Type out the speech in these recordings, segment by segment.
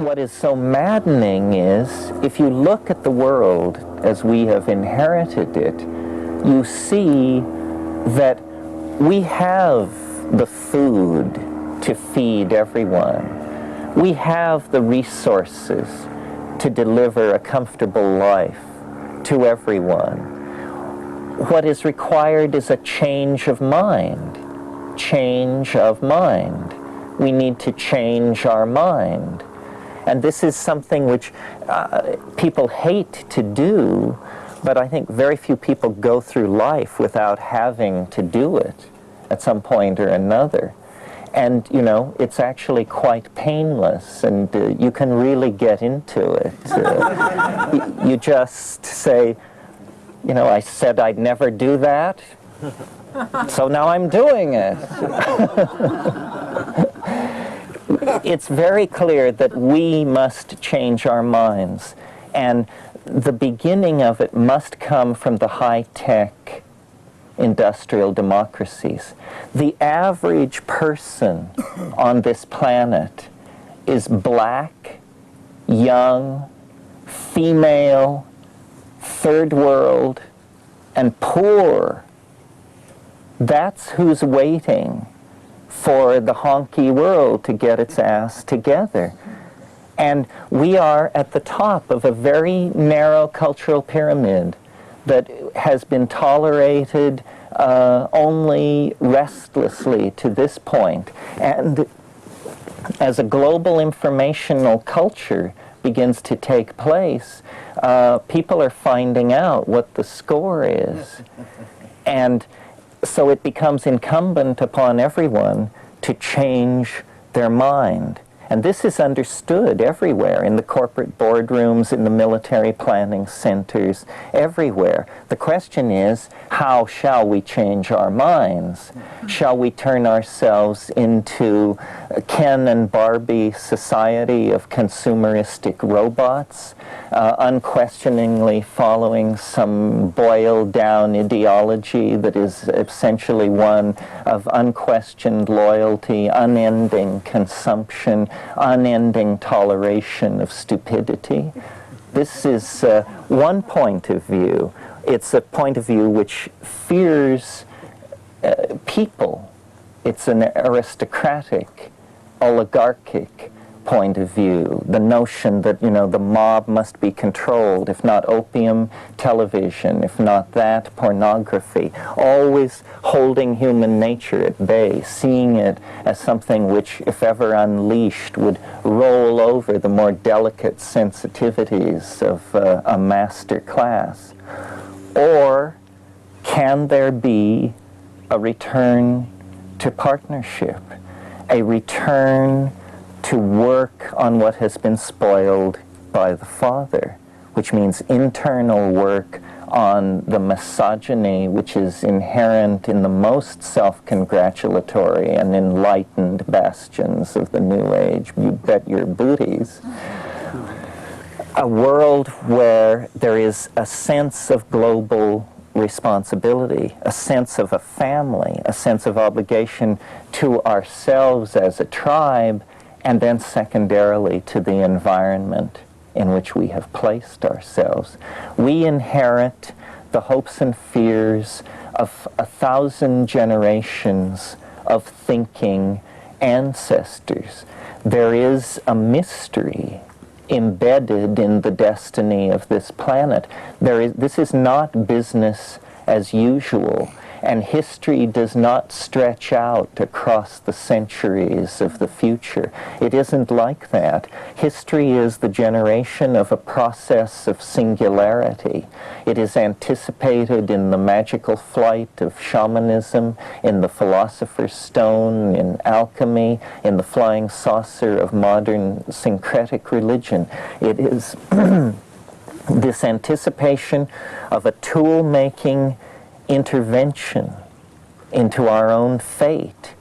what is so maddening is, if you look at the world as we have inherited it, you see that we have the food to feed everyone. We have the resources to deliver a comfortable life to everyone. What is required is a change of mind. Change of mind. We need to change our mind. And this is something which people hate to do, but I think very few people go through life without having to do it at some point or another. And, you know, it's actually quite painless, and you can really get into it. You just say, you know, I said I'd never do that, so now I'm doing it. It's very clear that we must change our minds, and the beginning of it must come from the high-tech industrial democracies. The average person on this planet is black, young, female, third world, and poor. That's who's waiting for the honky world to get its ass together. And we are at the top of a very narrow cultural pyramid that has been tolerated only restlessly to this point. And as a global informational culture begins to take place, people are finding out what the score is. And so it becomes incumbent upon everyone to change their mind. And this is understood everywhere, in the corporate boardrooms, in the military planning centers, everywhere. The question is, how shall we change our minds? Shall we turn ourselves into a Ken and Barbie society of consumeristic robots, unquestioningly following some boiled-down ideology that is essentially one of unquestioned loyalty, unending consumption, unending toleration of stupidity? This is one point of view. It's a point of view which fears people. It's an aristocratic, oligarchic point of view. The notion that, you know, the mob must be controlled, if not opium, television, if not that, pornography. Always holding human nature at bay, seeing it as something which, if ever unleashed, would roll over the more delicate sensitivities of a master class. Or can there be a return to partnership, a return to work on what has been spoiled by the father, which means internal work on the misogyny which is inherent in the most self-congratulatory and enlightened bastions of the New Age, you bet your booties. A world where there is a sense of global responsibility, a sense of a family, a sense of obligation to ourselves as a tribe, and then secondarily to the environment in which we have placed ourselves. We inherit the hopes and fears of 1,000 generations of thinking ancestors. There is a mystery embedded in the destiny of this planet. This is not business as usual. And history does not stretch out across the centuries of the future. It isn't like that. History is the generation of a process of singularity. It is anticipated in the magical flight of shamanism, in the philosopher's stone, in alchemy, in the flying saucer of modern syncretic religion. It is this anticipation of a tool-making intervention into our own fate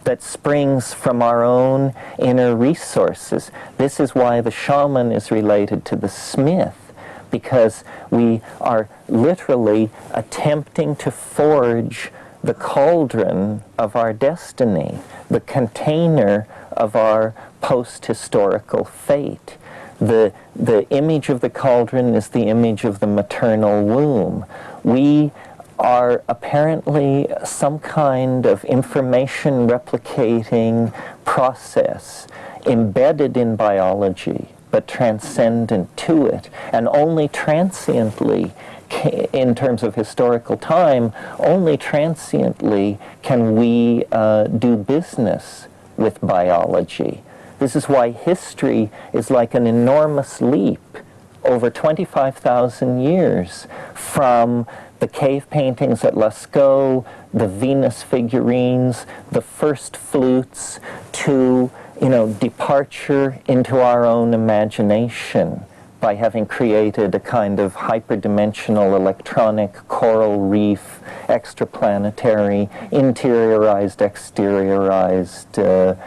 that springs from our own inner resources. This is why the shaman is related to the smith, because we are literally attempting to forge the cauldron of our destiny, the container of our post-historical fate. The image of the cauldron is the image of the maternal womb. We are apparently some kind of information replicating process embedded in biology, but transcendent to it, and only transiently, in terms of historical time, only transiently can we do business with biology. This is why history is like an enormous leap over 25,000 years from the cave paintings at Lascaux, the Venus figurines, the first flutes, to, departure into our own imagination by having created a kind of hyperdimensional electronic coral reef, extraplanetary, interiorized, exteriorized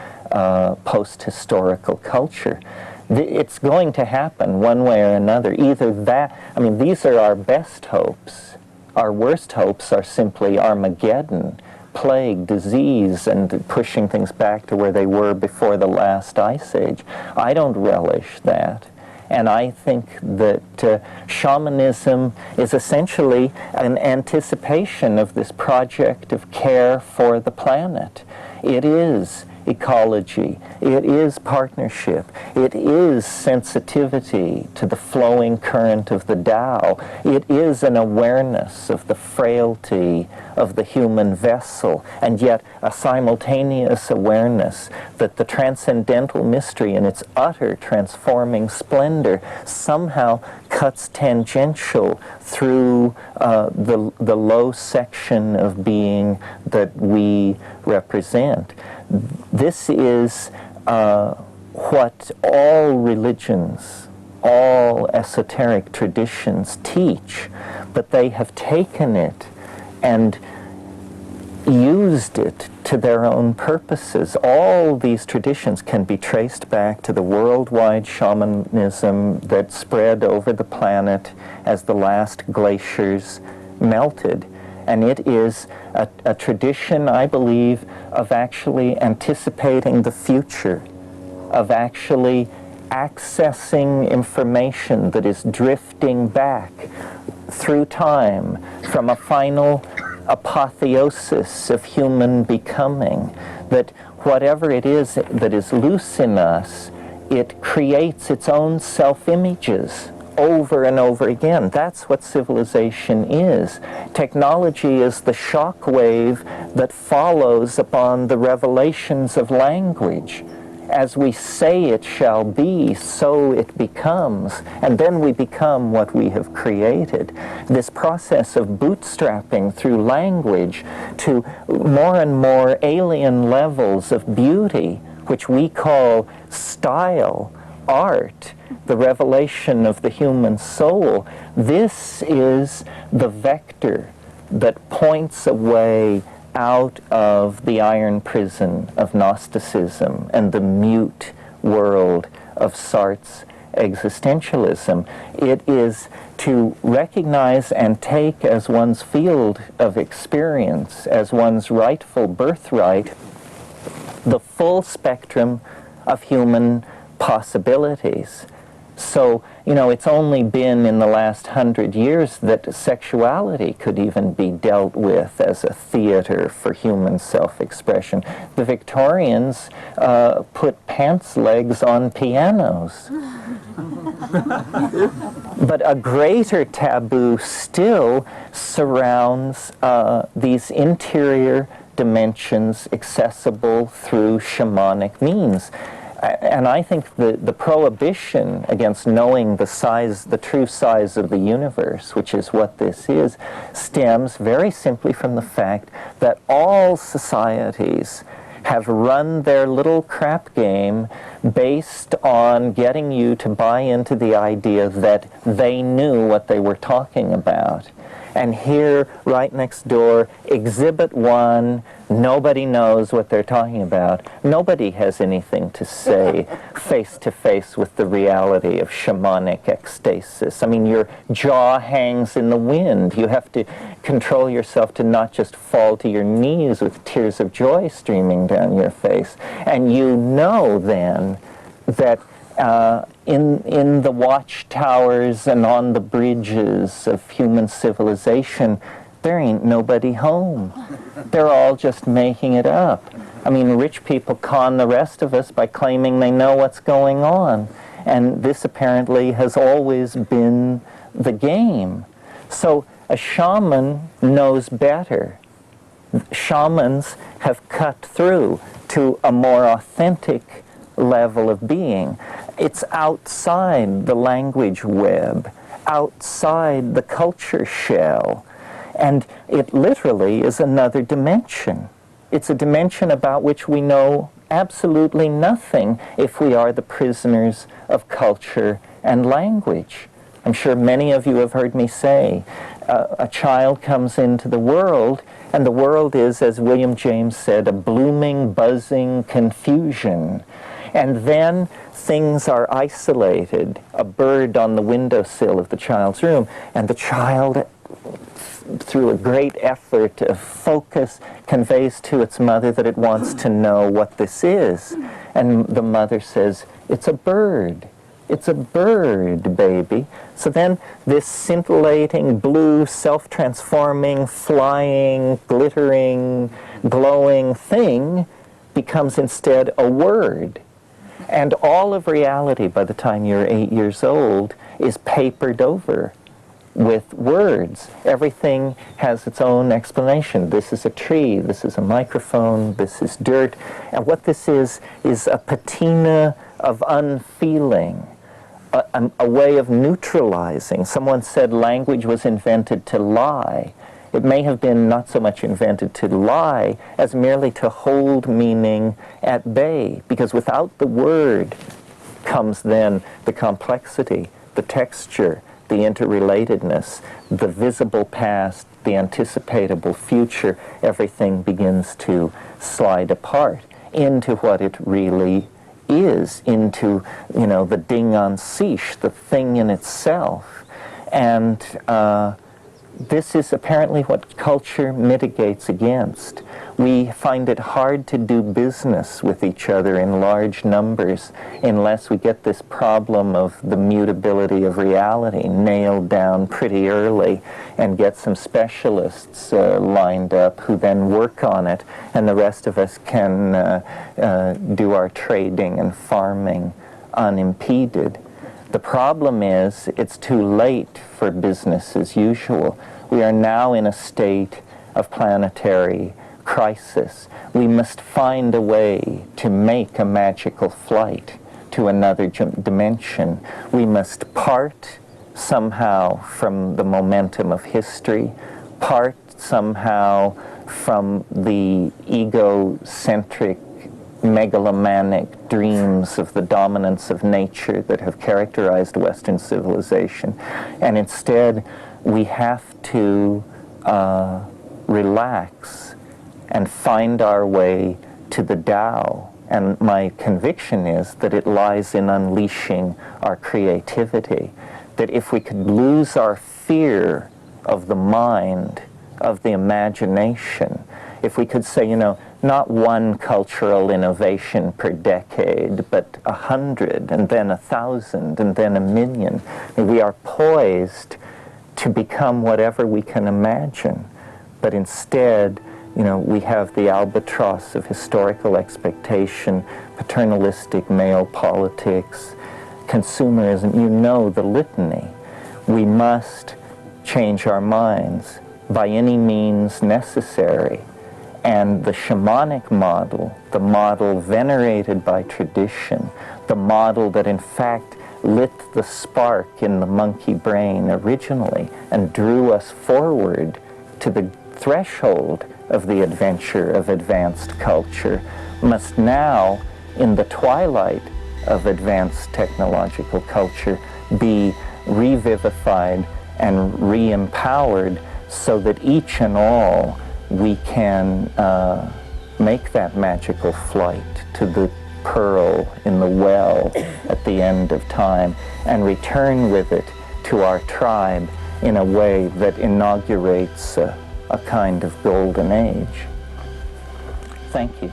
post-historical culture. It's going to happen one way or another. Either that, these are our best hopes. Our worst hopes are simply Armageddon, plague, disease, and pushing things back to where they were before the last ice age. I don't relish that. And I think that shamanism is essentially an anticipation of this project of care for the planet. It is ecology, it is partnership, it is sensitivity to the flowing current of the Tao, it is an awareness of the frailty of the human vessel, and yet a simultaneous awareness that the transcendental mystery in its utter transforming splendor somehow cuts tangential through the low section of being that we represent. This is what all religions, all esoteric traditions teach, but they have taken it and used it to their own purposes. All these traditions can be traced back to the worldwide shamanism that spread over the planet as the last glaciers melted. And it is a tradition, I believe, of actually anticipating the future, of actually accessing information that is drifting back through time from a final apotheosis of human becoming, that whatever it is that is loose in us, it creates its own self-images over and over again. That's what civilization is. Technology is the shock wave that follows upon the revelations of language. As we say it shall be, so it becomes, and then we become what we have created. This process of bootstrapping through language to more and more alien levels of beauty, which we call style, art, the revelation of the human soul, this is the vector that points away out of the iron prison of Gnosticism and the mute world of Sartre's existentialism. It is to recognize and take as one's field of experience, as one's rightful birthright, the full spectrum of human possibilities. So, it's only been in the last 100 years that sexuality could even be dealt with as a theater for human self-expression. The Victorians put pants legs on pianos. But a greater taboo still surrounds these interior dimensions accessible through shamanic means. And I think the prohibition against knowing the true size of the universe, which is what this is, stems very simply from the fact that all societies have run their little crap game based on getting you to buy into the idea that they knew what they were talking about. And here, right next door, exhibit 1, nobody knows what they're talking about. Nobody has anything to say face to face with the reality of shamanic ecstasis. I mean, your jaw hangs in the wind. You have to control yourself to not just fall to your knees with tears of joy streaming down your face. And you know then that in the watchtowers and on the bridges of human civilization, there ain't nobody home. They're all just making it up. I mean, rich people con the rest of us by claiming they know what's going on. And this apparently has always been the game. So a shaman knows better. Shamans have cut through to a more authentic level of being. It's outside the language web, outside the culture shell, and it literally is another dimension. It's a dimension about which we know absolutely nothing if we are the prisoners of culture and language. I'm sure many of you have heard me say, a child comes into the world, and the world is, as William James said, a blooming, buzzing confusion. And then things are isolated, a bird on the windowsill of the child's room, and the child, through a great effort of focus, conveys to its mother that it wants to know what this is. And the mother says, "It's a bird. It's a bird, baby." So then this scintillating, blue, self-transforming, flying, glittering, glowing thing becomes instead a word. And all of reality, by the time you're 8 years old, is papered over with words. Everything has its own explanation. This is a tree, this is a microphone, this is dirt. And what this is a patina of unfeeling, a way of neutralizing. Someone said language was invented to lie. It may have been not so much invented to lie as merely to hold meaning at bay, because without the word comes then the complexity, the texture, the interrelatedness, the visible past, the anticipatable future. Everything begins to slide apart into what it really is, into, you know, the ding on siche, the thing in itself. And this is apparently what culture mitigates against. We find it hard to do business with each other in large numbers unless we get this problem of the mutability of reality nailed down pretty early and get some specialists lined up who then work on it, and the rest of us can do our trading and farming unimpeded. The problem is it's too late for business as usual. We are now in a state of planetary crisis. We must find a way to make a magical flight to another dimension. We must part somehow from the momentum of history, part somehow from the egocentric, megalomanic dreams of the dominance of nature that have characterized Western civilization. And instead, we have to relax and find our way to the Tao. And my conviction is that it lies in unleashing our creativity. That if we could lose our fear of the mind, of the imagination, if we could say, you know, not one cultural innovation per decade, but 100, and then 1,000, and then 1,000,000. We are poised to become whatever we can imagine. But instead, you know, we have the albatross of historical expectation, paternalistic male politics, consumerism. You know the litany. We must change our minds by any means necessary. And the shamanic model, the model venerated by tradition, the model that in fact lit the spark in the monkey brain originally and drew us forward to the threshold of the adventure of advanced culture, must now, in the twilight of advanced technological culture, be revivified and re-empowered so that each and all we can make that magical flight to the pearl in the well at the end of time and return with it to our tribe in a way that inaugurates a kind of golden age. Thank you.